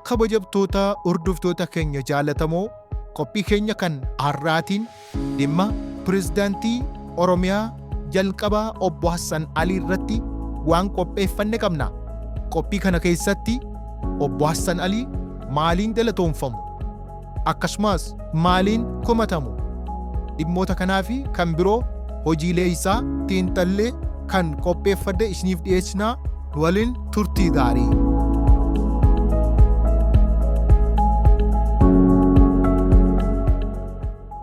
kabajamtoota hordoftoota keenya jaalatamoo qophii keenya kan har'aatiin dhimma pirezidaantii Oromiyaa jalqabaa obbo Hassan Alii irratti waan qopheeffanne qabna. Qophii kana keessatti obbo Hassan Alii maaliin galatoomfamu? Akkasumas maaliin komatamu? Dhimmoota kanaa fi kan biroo hojiilee isaa xiinxallee kan qopheeffadde isiniif dhiyeessinaa. Waliin turtii gaarii.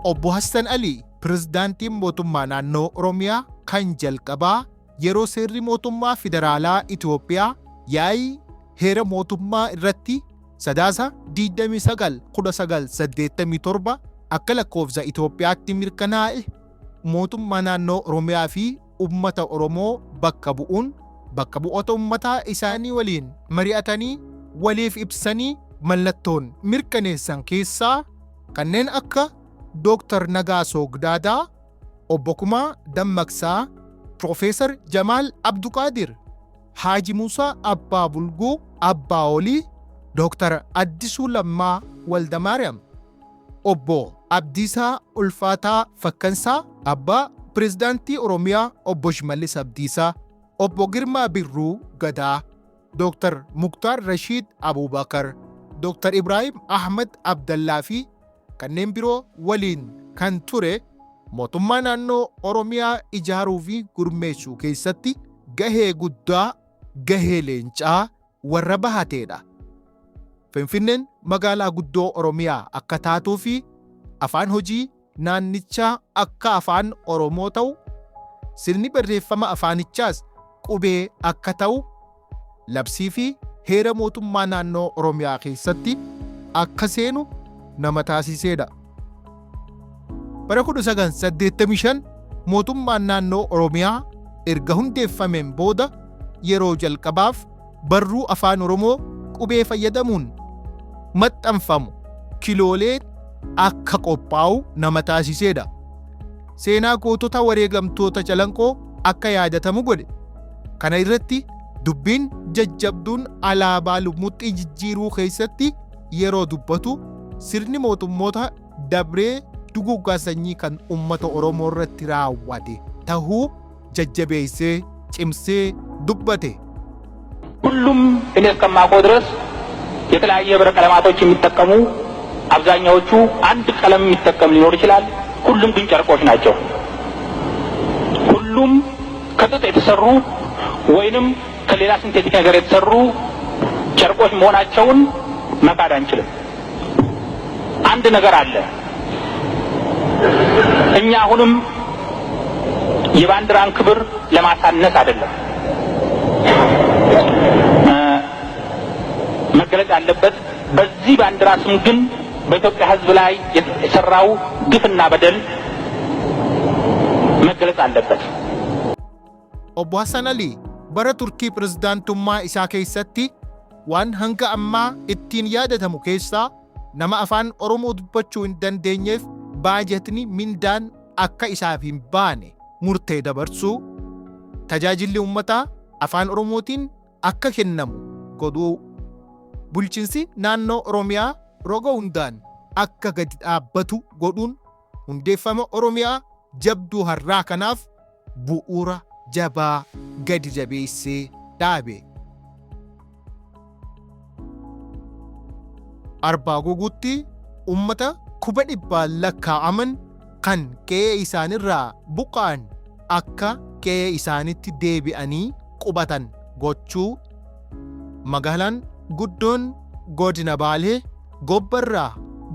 Obbo Hassan Alii pirezidaantiin mootummaa naannoo Oromiyaa kan jalqabaa yeroo seerri mootummaa federaalaa Itoophiyaa yaa'ii heera mootummaa irratti sadaasa 29/1987 akka lakkoofsa Itoophiyaatti mirkanaa'e mootummaa naannoo Oromiyaa fi uummata Oromoo bakka bu'oota uummataa isaanii waliin mari'atanii waliif ibsanii mallattoon mirkaneessan keessaa kanneen akka Dr. Nagaasoo Gidaadaa, Obbo Kumaa Dammaqsaa, Profeesar Jamaal Abduqaadir, Haaji Muusaa Abbaa Bulguu Abbaa Olii, Dr. Addisuu Lammaa Waldamaariyaam, Obbo Abdiisaa Ulfaataa Fakkansaa, Abbaa Pirezidaantii Oromiyaa Obbo Shimallis Abdiisaa, Obbo Girmaa Birruu Gadaa, Dr. Muktaar Rashiid Abubakar, Dr. Ibraahim Ahmad Abdallaa fi kanneen biroo waliin kan ture mootummaa naannoo Oromiyaa ijaaruu fi gurmeessuu keessatti gahee guddaa, gahee leencaa warra bahateedha. Finfinneen magaalaa guddoo Oromiyaa akka taatuu fi afaan hojii naannichaa akka afaan Oromoo ta'u, sirni barreeffama afaanichaas qubee akka ta'u, labsii fi heera mootummaa naannoo Oromiyaa keessatti akka seenu nama taasiseedha. Bara 1985 mootummaan naannoo Oromiyaa erga hundeeffameen booda yeroo jalqabaaf barruu afaan Oromoo qubee fayyadamuun maxxanfamu kiloolee akka qophaa'u nama taasiseedha. Seenaa gootota wareegamtoota calanqoo akka yaadatamu godhe. Kana irratti dubbiin jajjabduun alaabaa lumuxxii jijjiiruu keessatti yeroo dubbatu sirni mootummoota dabree duguuggaa sanyii kan uummata Oromoo irratti raawwate tahuu jajjabeessee cimsee dubbate. ሁሉም እኔ እስከማውቀው ድረስ የተለያየ ህብረ ቀለማቶች የሚጠቀሙ አብዛኛዎቹ አንድ ቀለም የሚጠቀም ሊኖር ይችላል። ሁሉም ግን ጨርቆች ናቸው። ሁሉም ከጥጥ የተሰሩ ወይንም ከሌላ ሲንቴቲክ ነገር የተሰሩ ጨርቆች መሆናቸውን መካድ አንችልም። አንድ ነገር አለ። እኛ አሁንም የባንዲራን ክብር ለማሳነስ አይደለም መገለጽ ያለበት። በዚህ ባንዲራ ስም ግን በኢትዮጵያ ሕዝብ ላይ የተሰራው ግፍና በደል መገለጽ አለበት። ኦቦ ሐሰን አሊ bara turtii pirezidaantummaa isaa keessatti waan hanga ammaa ittiin yaadatamu keessaa nama afaan Oromoo dubbachuu hin dandeenyeef baajetni mindaan akka isaaf hin baane murtee dabarsuu, tajaajilli uummataa afaan Oromootiin akka kennamu godhuu, bulchiinsi naannoo Oromiyaa roga hundaan akka gadi dhaabbatu godhuun hundeeffama Oromiyaa jabduu har'aa kanaaf bu'uura jabaa gadi jabeessee dhaabe. Arbaa Guguutti uummata 100,000 lakkaa'aman kan qe'ee isaanirraa buqqa'an akka qe'ee isaanitti deebi'anii qubatan gochuu, magaalaan guddoon godina Baalee Gobbarraa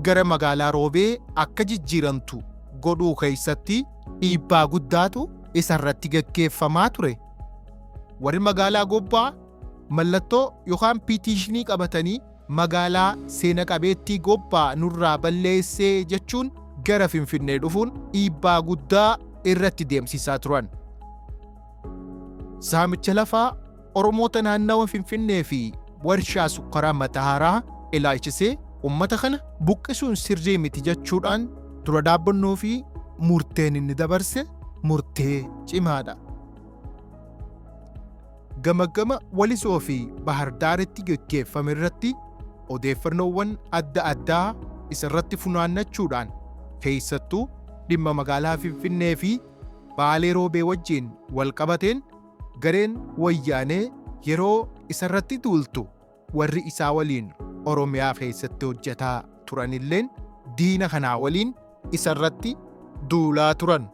gara magaalaa Roobee akka jijjiiramtu godhuu keessatti dhiibbaa guddaatu isarratti gaggeeffamaa ture. Warri magaalaa Gobbaa mallattoo yookaan piitiishinii qabatanii magaalaa seena qabeettii Gobbaa nurraa balleessee jechuun gara Finfinnee dhufuun dhiibbaa guddaa irratti deemsisaa turan. Saamicha lafaa Oromoota naannawa Finfinnee fi warshaa sukkaraa Mataaraa ilaalchisee uummata kana buqqisuun sirrii miti jechuudhaan dura dhaabbannoo fi murteen inni dabarse murtee cimaadha. gama walisoo fi bahardaaritti geggeeffame irratti odeeffannoowwan adda addaa isarratti funaannachuudhaan keessattuu dhimma magaalaa Finfinnee fi Baalee Roobee wajjin walqabateen gareen wayyaanee yeroo isarratti duultu warri isaa waliin Oromiyaa keessatti hojjetaa turanilleen diina kanaa waliin isarratti duulaa turan.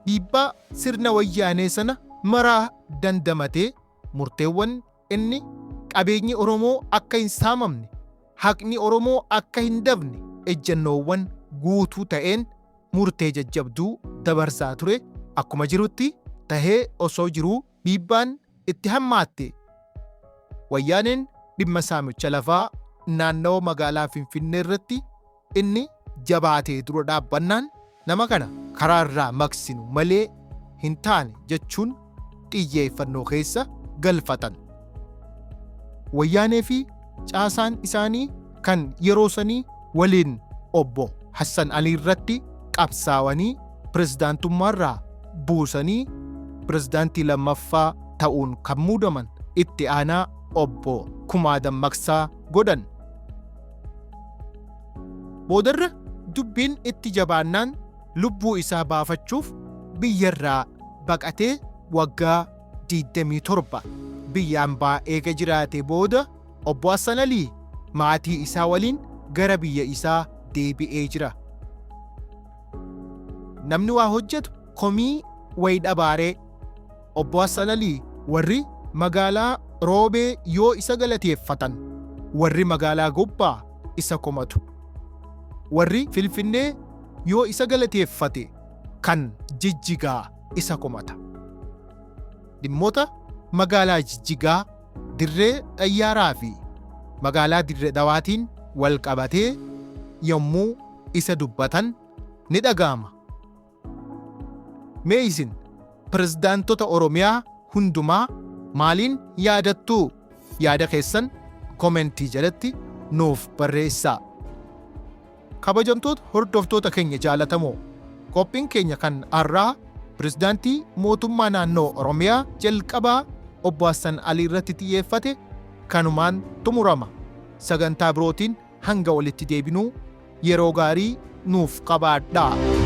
Dhiibbaa sirna wayyaanee sana maraa dandamatee murteewwan inni qabeenyi Oromoo akka hin saamamne, haqni Oromoo akka hin dabne ejjennoowwan guutuu ta'een murtee jajjabduu dabarsaa ture akkuma jirutti tahee osoo jiruu dhiibbaan itti hammaatte. Wayyaaneen dhimma saamicha lafaa naannawaa magaalaa Finfinnee irratti inni jabaatee dura dhaabbannaan nama kana karaa irraa maqsinu malee hin taane jechuun xiyyeeffannoo keessa galfatan. Wayyaanee fi caasaan isaanii kan yeroo sanii waliin obbo Hassan Alii irratti qabsaawanii pirezidaantummaarraa buusanii pirezidaantii lammaffaa ta'uun kan muudaman itti aanaa obbo Kumaa Dammaqsaa godhan. Boodarra dubbiin itti jabaannaan lubbuu isaa baafachuuf biyyarraa baqatee waggaa 27 biyyaan eega jiraate booda obbo Hassan Alii maatii isaa waliin gara biyya isaa deebi'ee jira. Namni waa hojjetu komii wayi dhabaaree obbo Hassan Alii warri magaalaa Roobee yoo isa galateeffatan warri magaalaa Gobbaa isa komatu. Warri Finfinnee yoo isa galateeffate kan Jijjigaa isa komata. Dhimmoota magaalaa Jijjigaa, Dirree Xayyaaraa fi magaalaa Dirree Dhawaatiin wal qabatee yommuu isa dubbatan ni dhaga'ama. Mee isin pirezidaantota Oromiyaa hundumaa maaliin yaadattuu? Yaada keessan komentii jalatti nuuf barreessaa. Kabajamtoota hordoftoota keenya jaalatamoo, qophiin keenya kan har'aa pirezidaantii mootummaa naannoo Oromiyaa jalqabaa obbo Hassan Alii irratti xiyyeeffate kanumaan xumurama. Sagantaa birootiin hanga walitti deebinuu yeroo gaarii nuuf qabaadhaa.